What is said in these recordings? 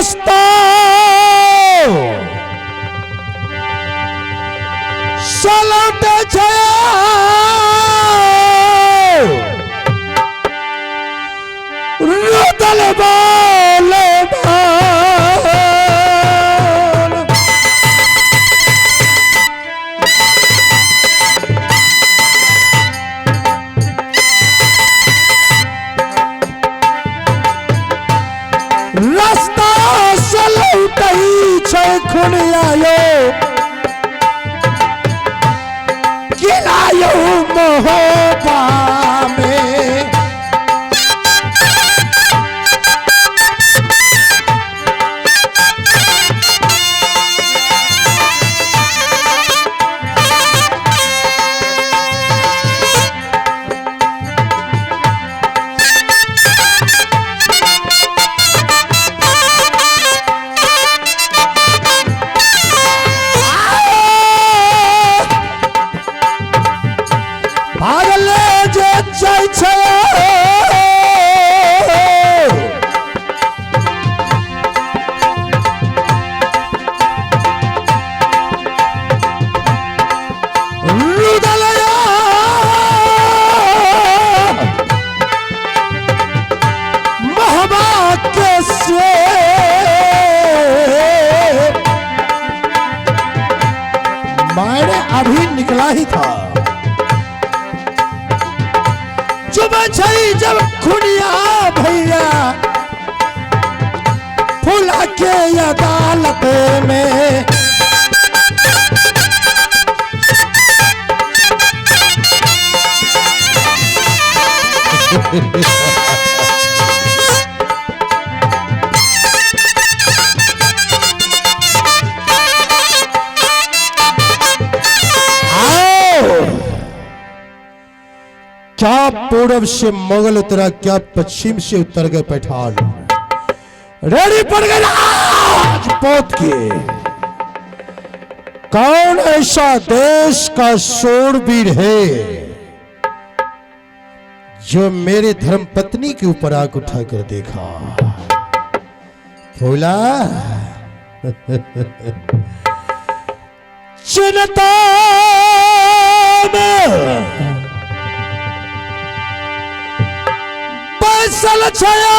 रास्ता सलट रुदल बोले रास्ता सलटई छे खुनियायो गिलायो मोहबा में मैंने अभी निकला ही था जब खुनिया भैया फुला के अदालत में क्या पूर्व से मुगल उतरा, क्या पश्चिम से उतर गए पठान। रेडी पड़ गए राजपूत के। कौन ऐसा देश का शूरवीर है जो मेरे धर्म पत्नी के ऊपर आग उठाकर देखा? फूला चिन्ता में सल छया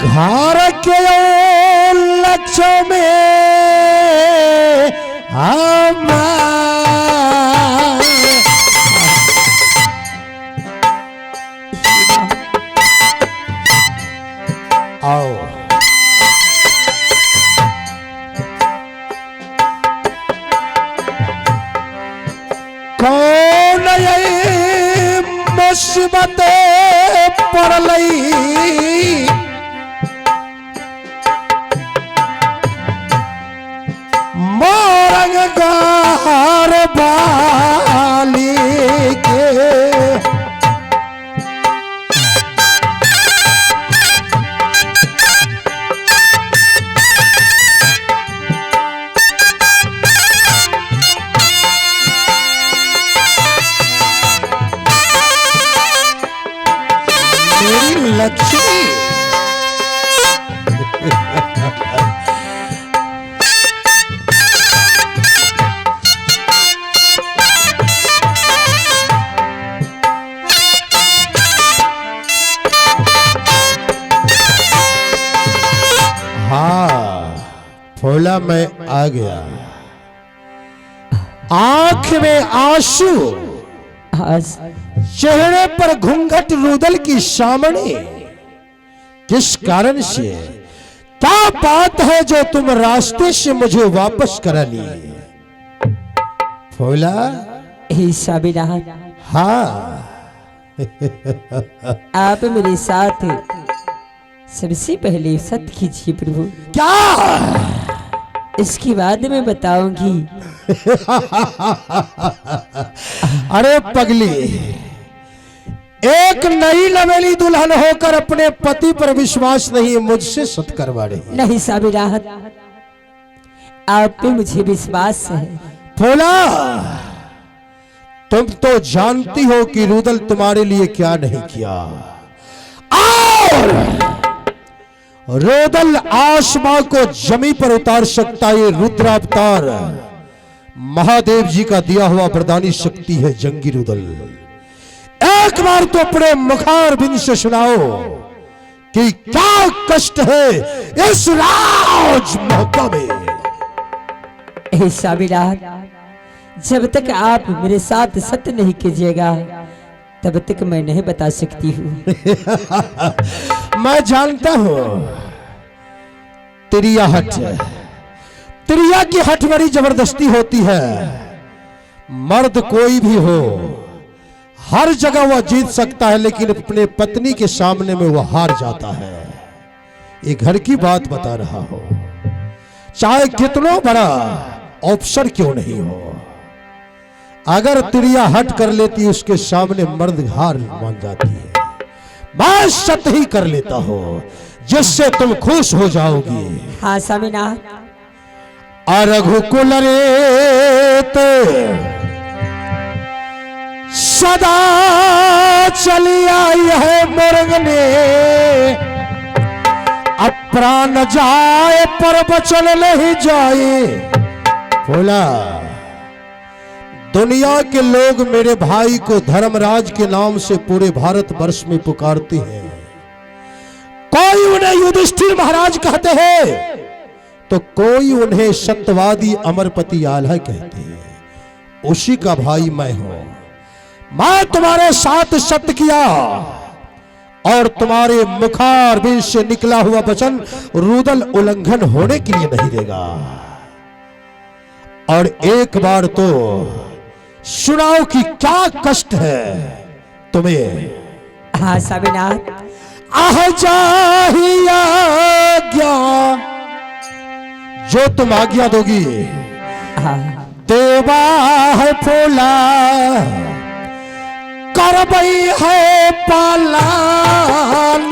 घर के लक्ष्य में हम आओ मुसीबत पड़लई मोरंग गार बाली के लक्ष्मी हाँ फूला मैं आ गया। आंख में आंसू, चेहरे पर घूंघट रुदल की सामने, किस कारण से? क्या बात है जो तुम रास्ते से मुझे वापस करा लिए? फूला हाँ आप मेरे साथ सबसे पहले सत्य कीजिए प्रभु। क्या? इसके बाद मैं बताऊंगी। अरे पगली, एक नई लवेली दुल्हन होकर अपने पति पर विश्वास नहीं, मुझसे सत करवा रही। नहीं साबिराहत, आप पे मुझे विश्वास है। फूला, तुम तो जानती हो कि रुदल तुम्हारे लिए क्या नहीं किया। रुदल आसमां को जमी पर उतार सकता ये रुद्रावतार महादेव जी का दिया हुआ वरदानी शक्ति है जंगी रुदल। एक बार तो अपने मुखार बिन से सुनाओ कि क्या कष्ट है इस राज महका में। हे स्वामीनाथ, जब तक आप मेरे साथ सत्य नहीं कीजिएगा तब तक मैं नहीं बता सकती हूँ। मैं जानता हूं तिरिया हट, तिरिया की हट बड़ी जबरदस्ती होती है। मर्द कोई भी हो हर जगह वह जीत सकता है, लेकिन अपने पत्नी के सामने में वह हार जाता है। ये घर की बात बता रहा हो, चाहे कितना बड़ा ऑप्शन क्यों नहीं हो। अगर तिरिया हट कर लेती उसके सामने मर्द हार मान जाती है। मैं सत्य ही कर लेता हूं जिससे तुम खुश हो जाओगी। हाँ स्वामीनाथ। रघुकुल रेत सदा चली आई है मुर्गने, अप्राण जाए पर बचन नहीं जाए। बोला दुनिया के लोग मेरे भाई को धर्मराज के नाम से पूरे भारत वर्ष में पुकारते हैं। कोई उन्हें युधिष्ठिर महाराज कहते हैं तो कोई उन्हें सत्यवादी अमरपति आल्हा कहते हैं। उसी का भाई मैं हूं। मैं तुम्हारे साथ सत्य किया और तुम्हारे मुखार बिन से निकला हुआ वचन रुदल उल्लंघन होने के लिए नहीं देगा। और एक बार तो सुनाओ कि क्या कष्ट है तुम्हें। हाँ स्वामीनाथ। आह जाही आज्ञा जो तुम आज्ञा दोगी। हाँ। देवा है फूला करबई है पालान।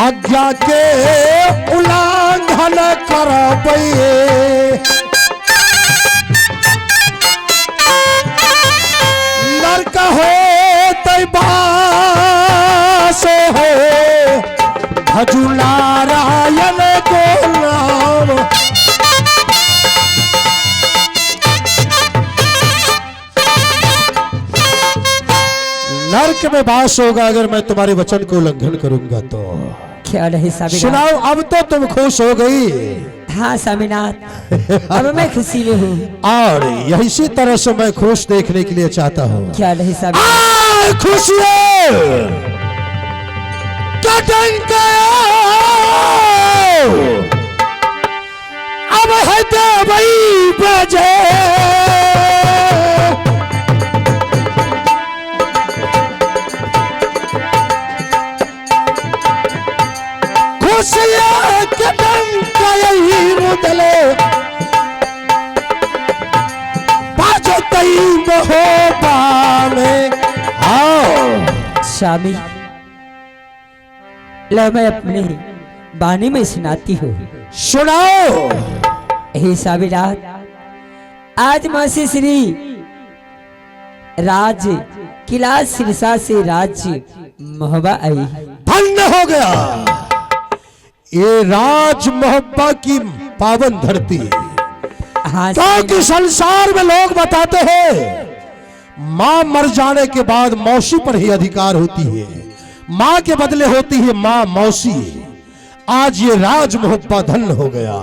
आज्ञा के उल्लंघन करबई नरक हो तैबासे हो भजु नारायण को नाम। नरक में वास होगा अगर मैं तुम्हारे वचन को उल्लंघन करूंगा तो। क्या नहीं स्वामीनाथ। सुनाओ अब तो तुम खुश हो गई। हाँ स्वामीनाथ, अब मैं खुशी में हूँ। और यही इसी तरह से मैं खुश देखने के लिए चाहता हूँ। क्या नहीं स्वामीनाथ। खुशियों अब है देवई बजे खुशियां के डंका यही रुदले बाजो तई महोबा में। आओ स्वामी, लो मैं अपनी बानी में सुनाती हूँ। सुनाओ। हे स्वामीनाथ, आज मासी श्री राज किला सिरसा से राज्य मोहबा आई। धन्य हो गया ये राज मोहब्बा की पावन धरती। हाँ क्योंकि संसार में लोग बताते हैं मां मर जाने के बाद मौसी पर ही अधिकार होती है, मां के बदले होती है मां मौसी। आज ये राज मोहब्बा धन्य हो गया।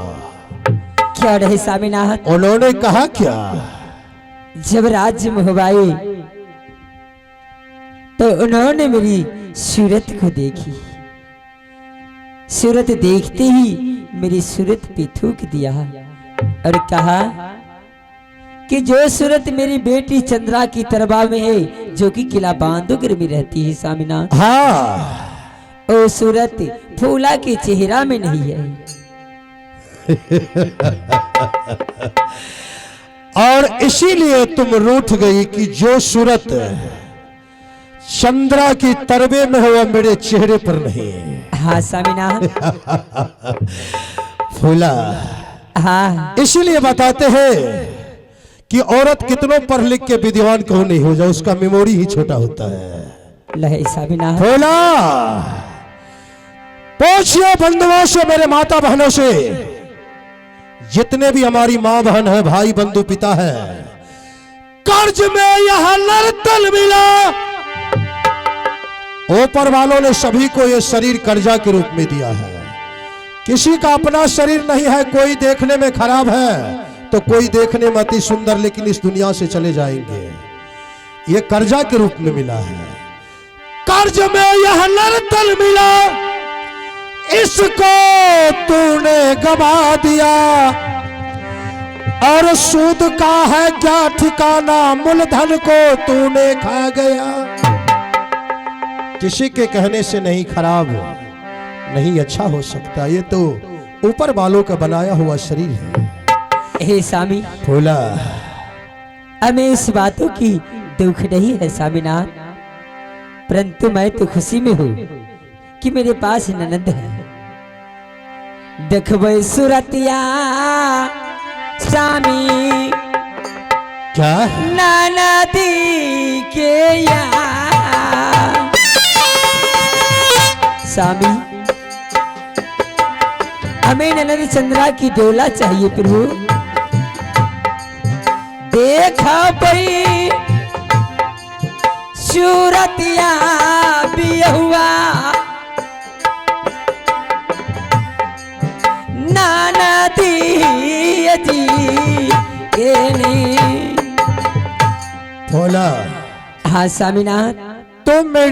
क्या रहे स्वामीनाथ। उन्होंने कहा क्या। जब राज्य मोहबाई तो उन्होंने मेरी सूरत को देखी। सूरत देखते ही मेरी सूरत पे थूक दिया और कहा कि जो सूरत मेरी बेटी चंद्रा की तरबा में है, जो कि किला बांधोगर में रहती है स्वामीनाथ। हाँ वो सूरत फूला के चेहरा में नहीं है। और इसीलिए तुम रूठ गई कि जो सूरत चंद्रा की तरबे में हो, मेरे चेहरे पर नहीं। हाँ स्वामीनाथ। फूला, हाँ इसीलिए बताते हैं कि औरत कितनों पढ़ लिख के विद्वान क्यों नहीं हो जाए, उसका मेमोरी ही छोटा होता है। लहे स्वामीनाथ। फूला, पूछिए बंधुओं से, मेरे माता बहनों से, जितने भी हमारी माँ बहन है, भाई बंधु पिता है, कर्ज में यह नर्तन मिला। ऊपर वालों ने सभी को यह शरीर कर्जा के रूप में दिया है। किसी का अपना शरीर नहीं है, कोई देखने में खराब है तो कोई देखने में अति सुंदर, लेकिन इस दुनिया से चले जाएंगे। यह कर्जा के रूप में मिला है। कर्ज में यह नर्तन मिला, इसको तूने गवा दिया, और सूद का है क्या ठिकाना, मूलधन को तूने खा गया। किसी के कहने से नहीं खराब नहीं अच्छा हो सकता, ये तो ऊपर वालों का बनाया हुआ शरीर है। हे स्वामी, फूला, हमें इस बातों की दुख नहीं है स्वामीनाथ, परंतु मैं तो खुशी में हूँ कि मेरे पास ननद है। देखबे सूरतिया स्वामी, क्या ननदी के या स्वामी, हमें ननद चंद्रा की डोला चाहिए प्रभु। देखा भाई सूरतिया भी हुआ, नाना दी जी के ने। फूला, हाँ स्वामीनाथ। तुम मेरी